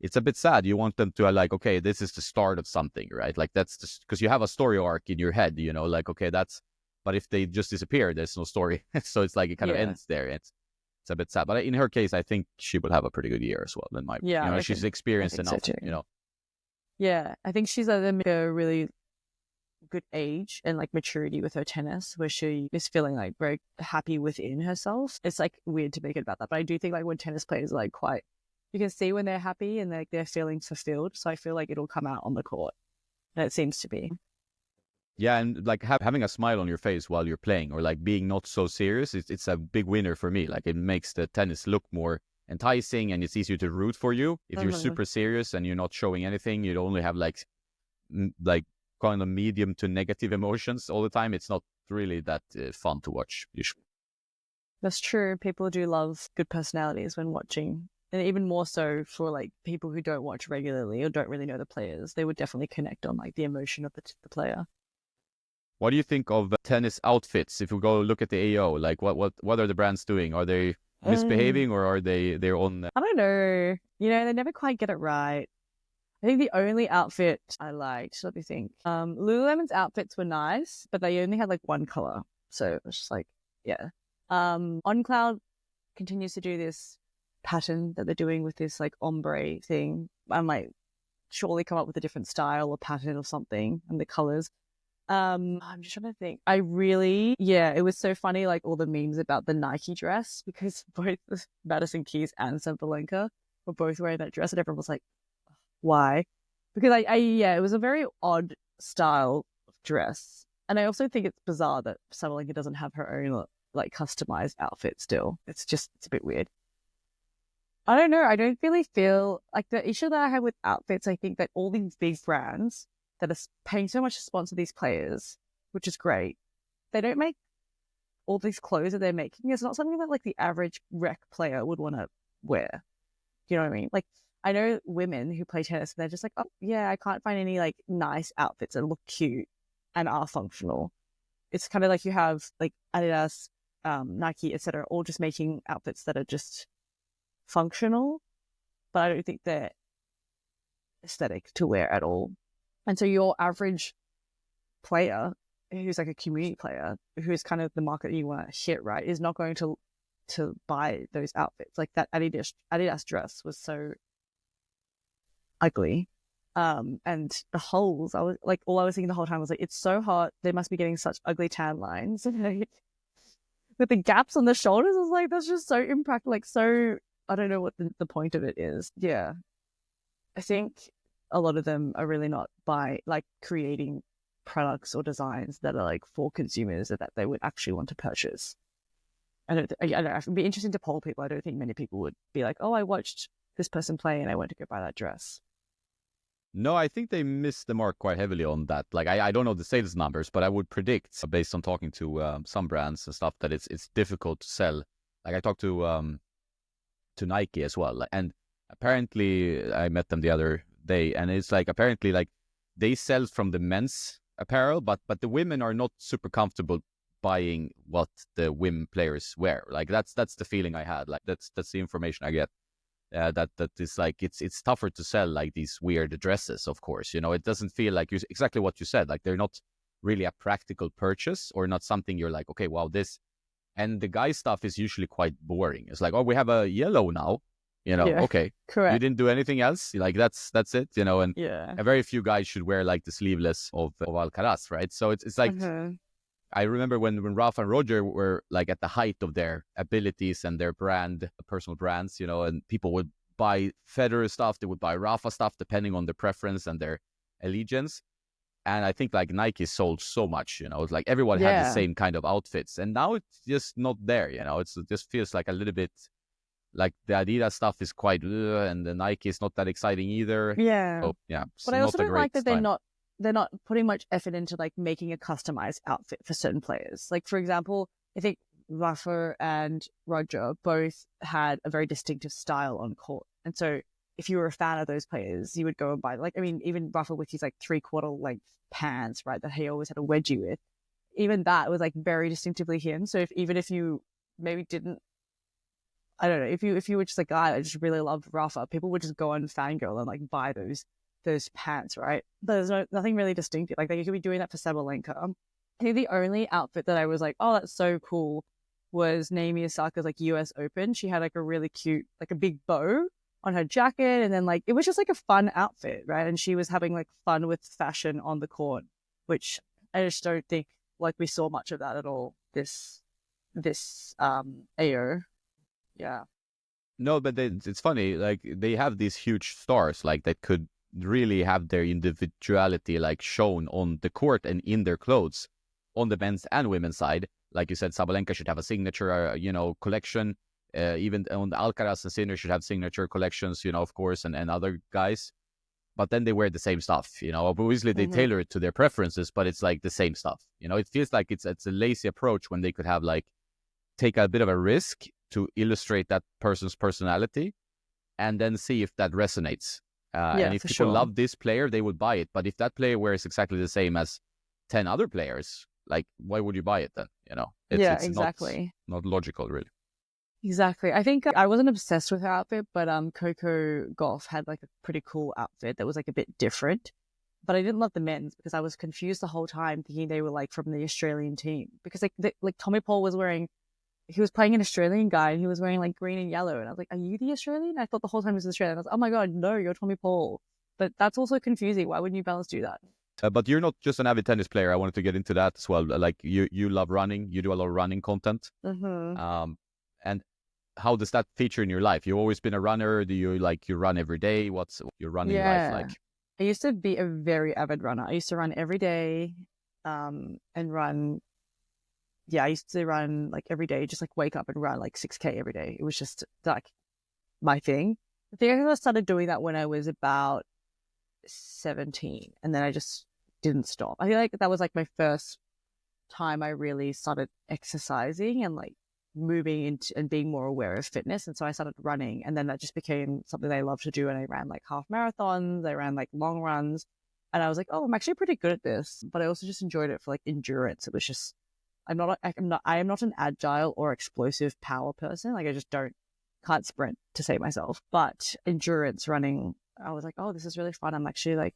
it's a bit sad. You want them to like, okay, this is the start of something, right? Like that's just because you have a story arc in your head, like okay, that's. But if they just disappear, there's no story, so it's like it kind of ends there. It's a bit sad. But in her case, I think she will have a pretty good year as well. She's experienced enough, Yeah, I think she's at a really good age and like maturity with her tennis, where she is feeling like very happy within herself. It's like weird to make it about that, but I do think like when tennis players are like quite, you can see when they're happy and like they're feeling fulfilled. So I feel like it'll come out on the court, and it seems to be. Yeah, and like having a smile on your face while you're playing, or like being not so serious, it's a big winner for me. Like it makes the tennis look more enticing, and it's easier to root for you. If you're super serious and you're not showing anything, you only have like kind of medium to negative emotions all the time. It's not really that fun to watch usually. That's true. People do love good personalities when watching. And even more so for like people who don't watch regularly or don't really know the players, they would definitely connect on like the emotion of the player. What do you think of tennis outfits? If we go look at the AO, like what are the brands doing? Are they misbehaving or are they're on? I don't know. They never quite get it right. I think the only outfit I liked, let me think. Lululemon's outfits were nice, but they only had like one color, so it was just like, yeah. On Cloud continues to do this pattern that they're doing with this like ombre thing. I might surely come up with a different style or pattern or something, and the colors. I'm just trying to think. It was so funny, like all the memes about the Nike dress, because both Madison Keys and Sabalenka were both wearing that dress, and everyone was like, why? Because it was a very odd style of dress. And I also think it's bizarre that Sabalenka doesn't have her own like customized outfit still. It's a bit weird. I don't know. I don't really feel like the issue that I have with outfits. I think that all these big brands that are paying so much to sponsor these players, which is great, they don't make all these clothes that they're making. It's not something that like the average rec player would want to wear. You know what I mean? Like I know women who play tennis and they're just like, oh yeah, I can't find any like nice outfits that look cute and are functional. It's kind of like you have like Adidas, Nike, etc., all just making outfits that are just functional, but I don't think they're aesthetic to wear at all. And so your average player who's like a community player, who's kind of the market you want to hit, right, is not going to buy those outfits. Like that Adidas dress was so ugly. And the holes, all I was thinking the whole time was like, it's so hot, they must be getting such ugly tan lines. With the gaps on the shoulders, I was like, that's just so impractical, like so, I don't know what the point of it is. Yeah. I think a lot of them are really not creating products or designs that are like for consumers that they would actually want to purchase. I don't know. It'd be interesting to poll people. I don't think many people would be like, oh, I watched this person play and I went to go buy that dress. No, I think they missed the mark quite heavily on that. Like, I don't know the sales numbers, but I would predict, based on talking to some brands and stuff, that it's difficult to sell. Like, I talked to Nike as well, and apparently I met them the other day, and it's like apparently like they sell from the men's apparel, but the women are not super comfortable buying what the women players wear. Like that's the feeling I had. Like that's the information I get. That is like it's tougher to sell like these weird dresses. Of course, it doesn't feel like exactly what you said. Like they're not really a practical purchase or not something you're like, okay, wow, this. And the guy stuff is usually quite boring. It's like, oh, we have a yellow now. Okay, correct. You didn't do anything else. Like that's it. And a very few guys should wear like the sleeveless of Alcaraz, right? So it's like I remember when Rafa and Roger were like at the height of their abilities and their personal brands, and people would buy Federer stuff, they would buy Rafa stuff depending on their preference and their allegiance. And I think like Nike sold so much, it's like everyone had the same kind of outfits, and now it's just not there. It just feels like a little bit. Like the Adidas stuff is quite, and the Nike is not that exciting either. Yeah. So, yeah. But I also don't like that they're not putting much effort into like making a customized outfit for certain players. Like for example, I think Rafa and Roger both had a very distinctive style on court. And so if you were a fan of those players, you would go and buy, like, I mean, even Rafa with his like 3/4 length pants, right, that he always had a wedgie with, even that was like very distinctively him. So even if you maybe didn't, I don't know, if you were just a guy that just really loved Rafa, people would just go on fangirl and like buy those pants, right? There's nothing really distinctive. Like, you could be doing that for Sabalenka. I think the only outfit that I was like, oh, that's so cool, was Naomi Osaka's like US Open. She had like a really cute, like a big bow on her jacket, and then like it was just like a fun outfit, right? And she was having like fun with fashion on the court, which I just don't think like we saw much of that at all this AO. Yeah. No, but it's funny. Like they have these huge stars, like that could really have their individuality like shown on the court and in their clothes, on the men's and women's side. Like you said, Sabalenka should have a signature, collection. Even on the Alcaraz and Sinner should have signature collections, of course, and other guys. But then they wear the same stuff, Obviously, they tailor it to their preferences, but it's like the same stuff. It feels like it's a lazy approach when they could have like take a bit of a risk to illustrate that person's personality, and then see if that resonates. And if people love this player, they would buy it. But if that player wears exactly the same as 10 other players, like, why would you buy it then? It's exactly. Not logical, really. Exactly. I think I wasn't obsessed with her outfit, but Coco Gauff had like a pretty cool outfit that was like a bit different. But I didn't love the men's because I was confused the whole time, thinking they were like from the Australian team, because like Tommy Paul was wearing, he was playing an Australian guy and he was wearing like green and yellow, and I was like, are you the Australian? I thought the whole time he was Australian. I was like, oh my god, no, you're Tommy Paul. But that's also confusing. Why wouldn't you balance do that? But you're not just an avid tennis player. I wanted to get into that as well. Like you love running. You do a lot of running content. And how does that feature in your life? You've always been a runner. Do you you run every day? What's your running life like? I used to be a very avid runner. I used to run every day, and run. Yeah, I used to run like every day, just like wake up and run like 6K every day. It was just like my thing. I think I started doing that when I was about 17, and then I just didn't stop. I feel like that was like my first time I really started exercising and like moving into and being more aware of fitness. And so I started running, and then that just became something that I love to do. And I ran like half marathons, I ran like long runs, and I was like, oh, I'm actually pretty good at this. But I also just enjoyed it for like endurance. It was just, I am not an agile or explosive power person. Like, I just can't sprint to save myself. But endurance running, I was like, oh, this is really fun. I'm actually like,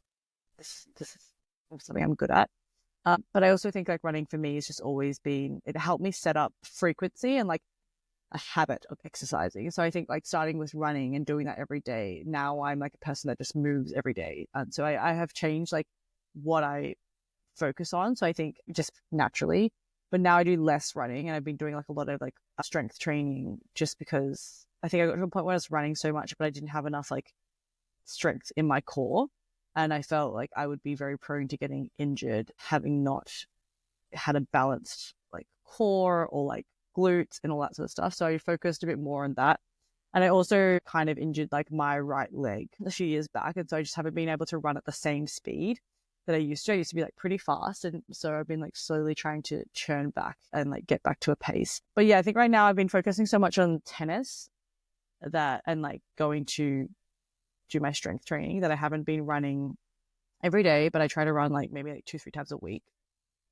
this is something I'm good at. But I also think like running for me has just always been, it helped me set up frequency and like a habit of exercising. So I think like starting with running and doing that every day, now I'm like a person that just moves every day. And so I have changed like what I focus on. So I think just naturally, but now I do less running, and I've been doing like a lot of like strength training, just because I think I got to a point where I was running so much, but I didn't have enough like strength in my core. And I felt like I would be very prone to getting injured, having not had a balanced like core or like glutes and all that sort of stuff. So I focused a bit more on that. And I also kind of injured like my right leg a few years back. And so I just haven't been able to run at the same speed that I used to. I used to be like pretty fast. And so I've been like slowly trying to churn back and like get back to a pace. But yeah, I think right now I've been focusing so much on tennis that, and like going to do my strength training, that I haven't been running every day, but I try to run like maybe like 2-3 times a week.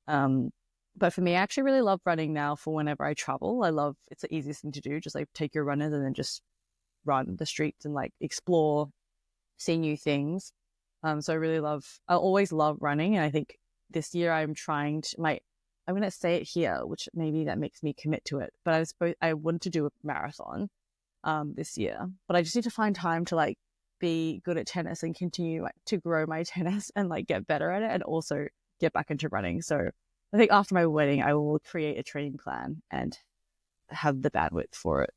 But for me, I actually really love running now for whenever I travel. It's the easiest thing to do. Just like take your runners and then just run the streets and like explore, see new things. So I always love running. And I think this year I'm going to say it here, which maybe that makes me commit to it. But I wanted to do a marathon this year, but I just need to find time to like be good at tennis and continue like to grow my tennis and like get better at it, and also get back into running. So I think after my wedding, I will create a training plan and have the bandwidth for it.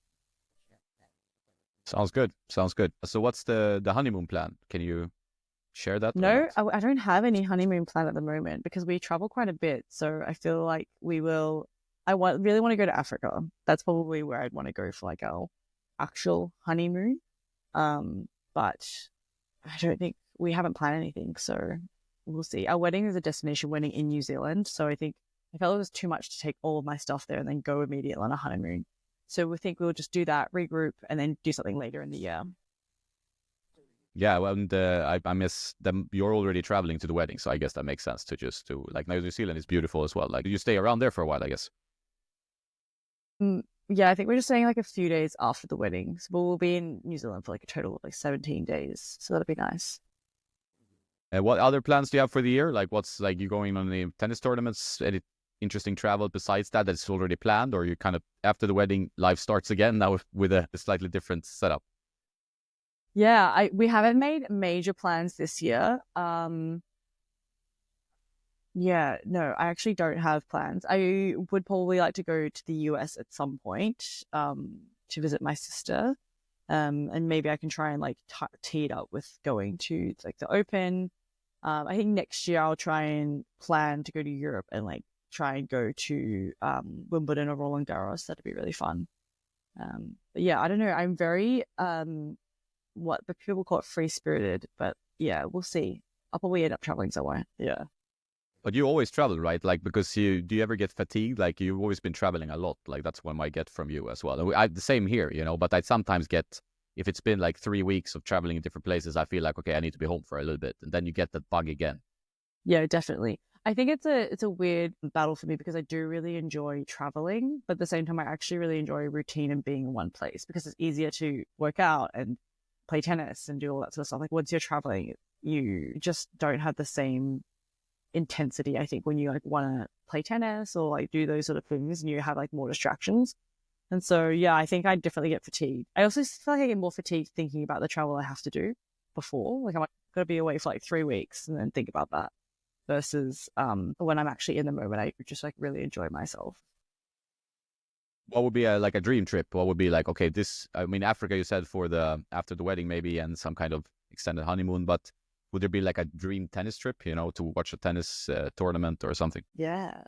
Sounds good. So what's the honeymoon plan? Can you share that? No, I don't have any honeymoon plan at the moment because we travel quite a bit. So I feel like really want to go to Africa. That's probably where I'd want to go for like our actual honeymoon. But I don't think we haven't planned anything. So we'll see. Our wedding is a destination wedding in New Zealand. So I think I felt it was too much to take all of my stuff there and then go immediately on a honeymoon. So we think we'll just do that, regroup, and then do something later in the year. Yeah, well, and I miss them. You're already traveling to the wedding, so I guess that makes sense to just to like now New Zealand is beautiful as well. Like you stay around there for a while, I guess. Yeah, I think we're just staying like a few days after the wedding. So we'll be in New Zealand for like a total of like 17 days. So that'll be nice. And what other plans do you have for the year? Like, what's like you going on the tennis tournaments? Any interesting travel besides that that's already planned, or you kind of after the wedding, life starts again now with a slightly different setup? Yeah, we haven't made major plans this year. Yeah, no, I actually don't have plans. I would probably like to go to the US at some point, to visit my sister. And maybe I can try and like tee it up with going to like the Open. I think next year I'll try and plan to go to Europe and like try and go to Wimbledon or Roland Garros. That'd be really fun. But yeah, I don't know. I'm very what the people call it free spirited, but yeah, we'll see. I'll probably end up traveling somewhere. Yeah. But you always travel, right? Like because you do you ever get fatigued? Like you've always been traveling a lot. Like that's what I get from you as well. And the same here, you know. But I sometimes get if it's been like 3 weeks of traveling in different places, I feel like okay, I need to be home for a little bit, and then you get that bug again. Yeah, definitely. I think it's a weird battle for me because I do really enjoy traveling, but at the same time I actually really enjoy routine and being in one place because it's easier to work out and play tennis and do all that sort of stuff. Like once you're traveling, you just don't have the same intensity, I think, when you like want to play tennis or like do those sort of things and you have like more distractions. And so, yeah, I think I definitely get fatigued. I also feel like I get more fatigued thinking about the travel I have to do before. Like I'm like, got to be away for like 3 weeks and then think about that versus when I'm actually in the moment, I just like really enjoy myself. What would be like a dream trip? What would be like okay, this? I mean, Africa, you said for the after the wedding maybe and some kind of extended honeymoon, but would there be like a dream tennis trip? You know, to watch a tennis tournament or something? Yeah.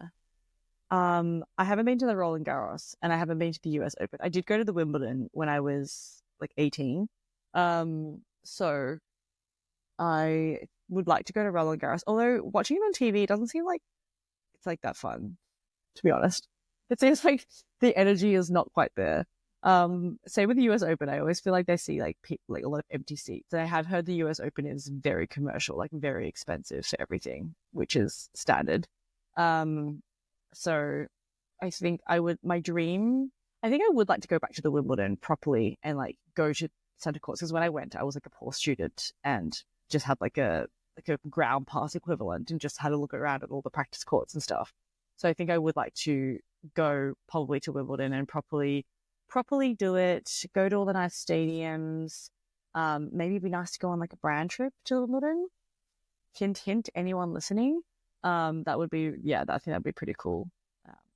I haven't been to the Roland Garros and I haven't been to the US Open. I did go to the Wimbledon when I was like 18. So I would like to go to Roland Garros. Although watching it on TV, it doesn't seem like it's like that fun, to be honest. It seems like the energy is not quite there. Same with the US Open. I always feel like they see like people like a lot of empty seats. And I have heard the US Open is very commercial, like very expensive for everything, which is standard. So I think my dream, I think I would like to go back to the Wimbledon properly and like go to center courts. Because when I went, I was like a poor student and just had like a ground pass equivalent and just had a look around at all the practice courts and stuff. So I think I would like to go probably to Wimbledon and properly do it, go to all the nice stadiums. Maybe it'd be nice to go on like a brand trip to Wimbledon. Hint, hint, anyone listening. That would be, yeah, I think that'd be pretty cool.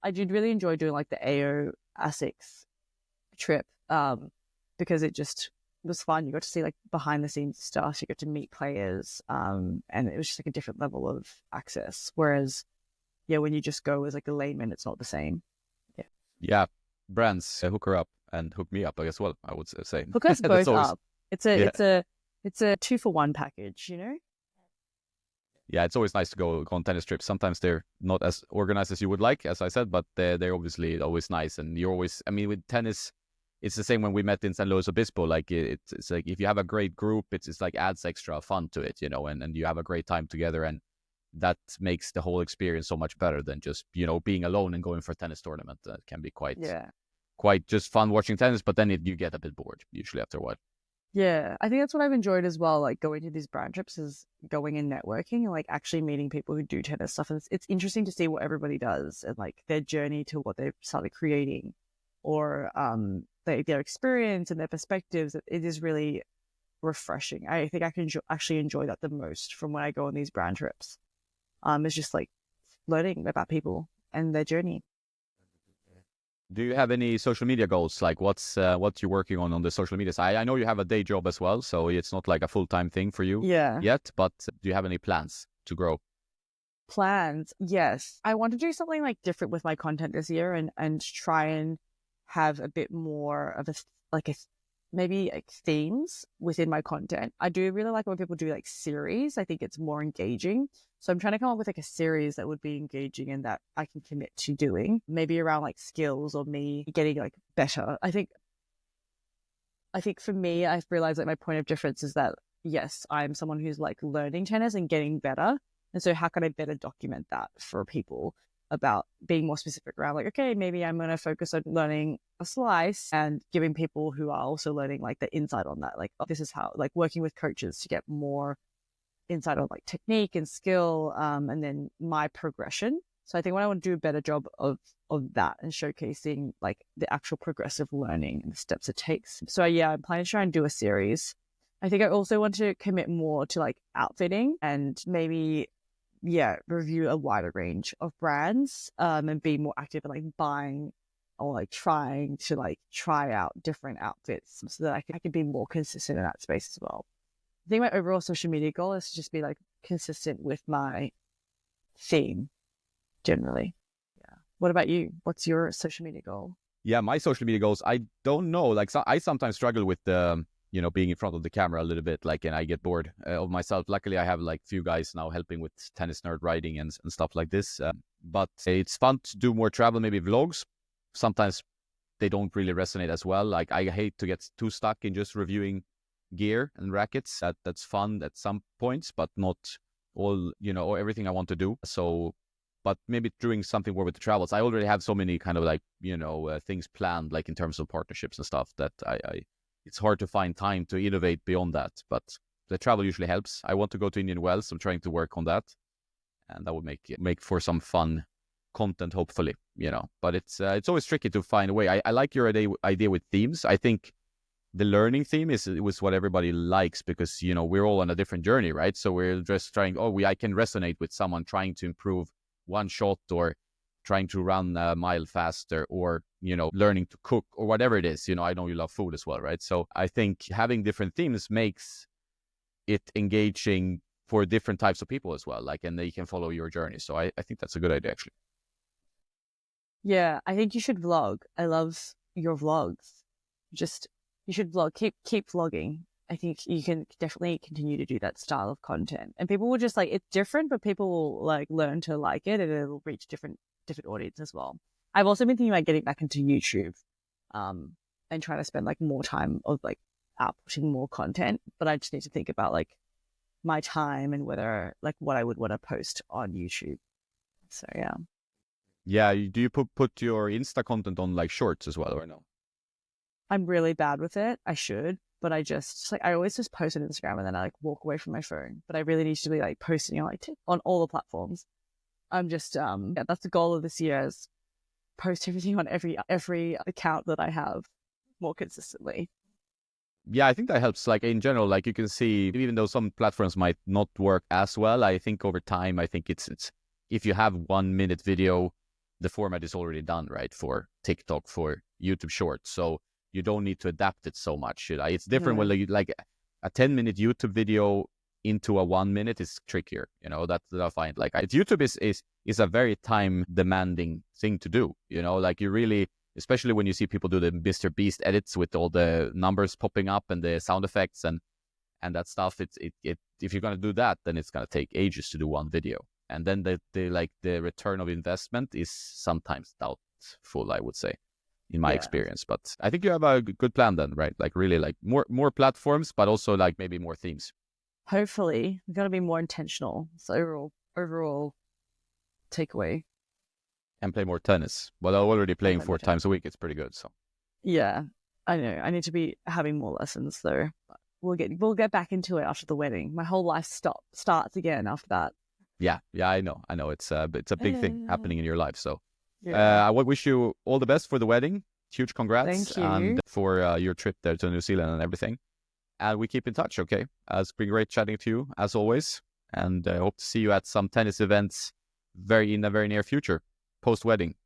I did really enjoy doing like the AO ASICS trip because it just was fun. You got to see like behind the scenes stuff. You got to meet players, and it was just like a different level of access. Whereas, yeah, when you just go as like a layman, it's not the same. Yeah, Yeah, brands hook her up and hook me up, I guess. Well, I would say hook us that's both always up. yeah. It's a 2-for-1 package, you know? Yeah, it's always nice to go on tennis trips. Sometimes they're not as organized as you would like, as I said, but they're obviously always nice. And you're always, I mean, with tennis, it's the same when we met in San Luis Obispo. Like it's like if you have a great group, it's like adds extra fun to it, you know, and you have a great time together, and that makes the whole experience so much better than just being alone and going for a tennis tournament. That can be Yeah. quite just fun watching tennis, but then you get a bit bored usually after a while. Yeah, I think that's what I've enjoyed as well. Like going to these brand trips is going and networking and like actually meeting people who do tennis stuff. And it's interesting to see what everybody does and like their journey to what they've started creating, or their experience and their perspectives. It is really refreshing. I think I can actually enjoy that the most from when I go on these brand trips. It's just like learning about people and their journey. Do you have any social media goals? Like what you're working on the social media side? I know you have a day job as well, so it's not like a full-time thing for you Yeah. yet, but do you have any plans to grow? Plans, yes. I want to do something like different with my content this year and try and have a bit more of a maybe like themes within my content. I do really like when people do like series. I think it's more engaging. So I'm trying to come up with like a series that would be engaging and that I can commit to doing, maybe around like skills or me getting like better. I think for me, I've realized that my point of difference is that yes, I'm someone who's like learning tennis and getting better. And so how can I better document that for people about being more specific around like, okay, maybe I'm going to focus on learning a slice and giving people who are also learning like the insight on that. Like, oh, this is how, like working with coaches to get more insight on like technique and skill, and then my progression. So I think when I want to do a better job of that and showcasing like the actual progressive learning and the steps it takes. So yeah, I'm planning to try and do a series. I think I also want to commit more to like outfitting and maybe review a wider range of brands, and be more active in like buying or like trying to like try out different outfits so that I can be more consistent in that space as well. I think my overall social media goal is to just be like consistent with my theme generally. Yeah. What about you? What's your social media goal? Yeah, my social media goals, I don't know. Like, so I sometimes struggle with the, being in front of the camera a little bit, like, and I get bored of myself. Luckily, I have like few guys now helping with tennis nerd writing and stuff like this. But it's fun to do more travel, maybe vlogs. Sometimes they don't really resonate as well. Like, I hate to get too stuck in just reviewing gear and rackets. That's fun at some points, but not all, or everything I want to do. So, but maybe doing something more with the travels. I already have so many kind of like, things planned, like in terms of partnerships and stuff, that I it's hard to find time to innovate beyond that. But the travel usually helps. I want to go to Indian Wells. I'm trying to work on that, and that would make for some fun content, hopefully. But it's always tricky to find a way. I like your idea with themes. I think the learning theme was what everybody likes, because we're all on a different journey, right? So we're just trying. I can resonate with someone trying to improve one shot, or trying to run a mile faster, or learning to cook, or whatever it is. I know you love food as well, right? So I think having different themes makes it engaging for different types of people as well, like, and they can follow your journey. So I think that's a good idea, actually. Yeah, I think you should vlog. I love your vlogs. You should vlog. Keep vlogging. I think you can definitely continue to do that style of content, and people will just like, it's different, but people will like learn to like it, and it'll reach different audience as well. I've also been thinking about getting back into YouTube, and trying to spend like more time of like outputting more content, but I just need to think about like my time and whether like what I would want to post on YouTube. So yeah. Yeah, do you put your Insta content on like shorts as well, or no? I'm really bad with it. I should, but I always just post on Instagram and then I like walk away from my phone. But I really need to be like posting on all the platforms. I'm just that's the goal of this year, is post everything on every account that I have more consistently. Yeah, I think that helps. Like, in general, like, you can see, even though some platforms might not work as well, I think over time, I think it's if you have 1 minute video, the format is already done, right? For TikTok, for YouTube Shorts. So you don't need to adapt it so much. It's different when like a 10-minute YouTube video into a 1 minute is trickier. That I find, like, YouTube is a very time demanding thing to do. Like, you really, especially when you see people do the Mr. Beast edits with all the numbers popping up and the sound effects and that stuff. It if you're gonna do that, then it's gonna take ages to do one video, and then the return of investment is sometimes doubtful, I would say, in my experience. But I think you have a good plan then, right? Like, really, like more platforms, but also like maybe more themes. Hopefully, we've got to be more intentional. So overall takeaway. And play more tennis. Well, I'm already playing 4 times a week. It's pretty good. So yeah, I know. I need to be having more lessons though. We'll get back into it after the wedding. My whole life starts again after that. Yeah, I know. It's a big thing happening in your life. So yeah. I wish you all the best for the wedding. Huge congrats. Thank you. And for your trip there to New Zealand and everything. And we keep in touch, okay? It's been great chatting to you, as always. And I hope to see you at some tennis events in the very near future, post-wedding.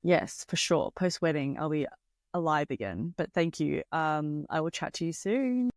Yes, for sure. Post-wedding, I'll be alive again. But thank you. I will chat to you soon.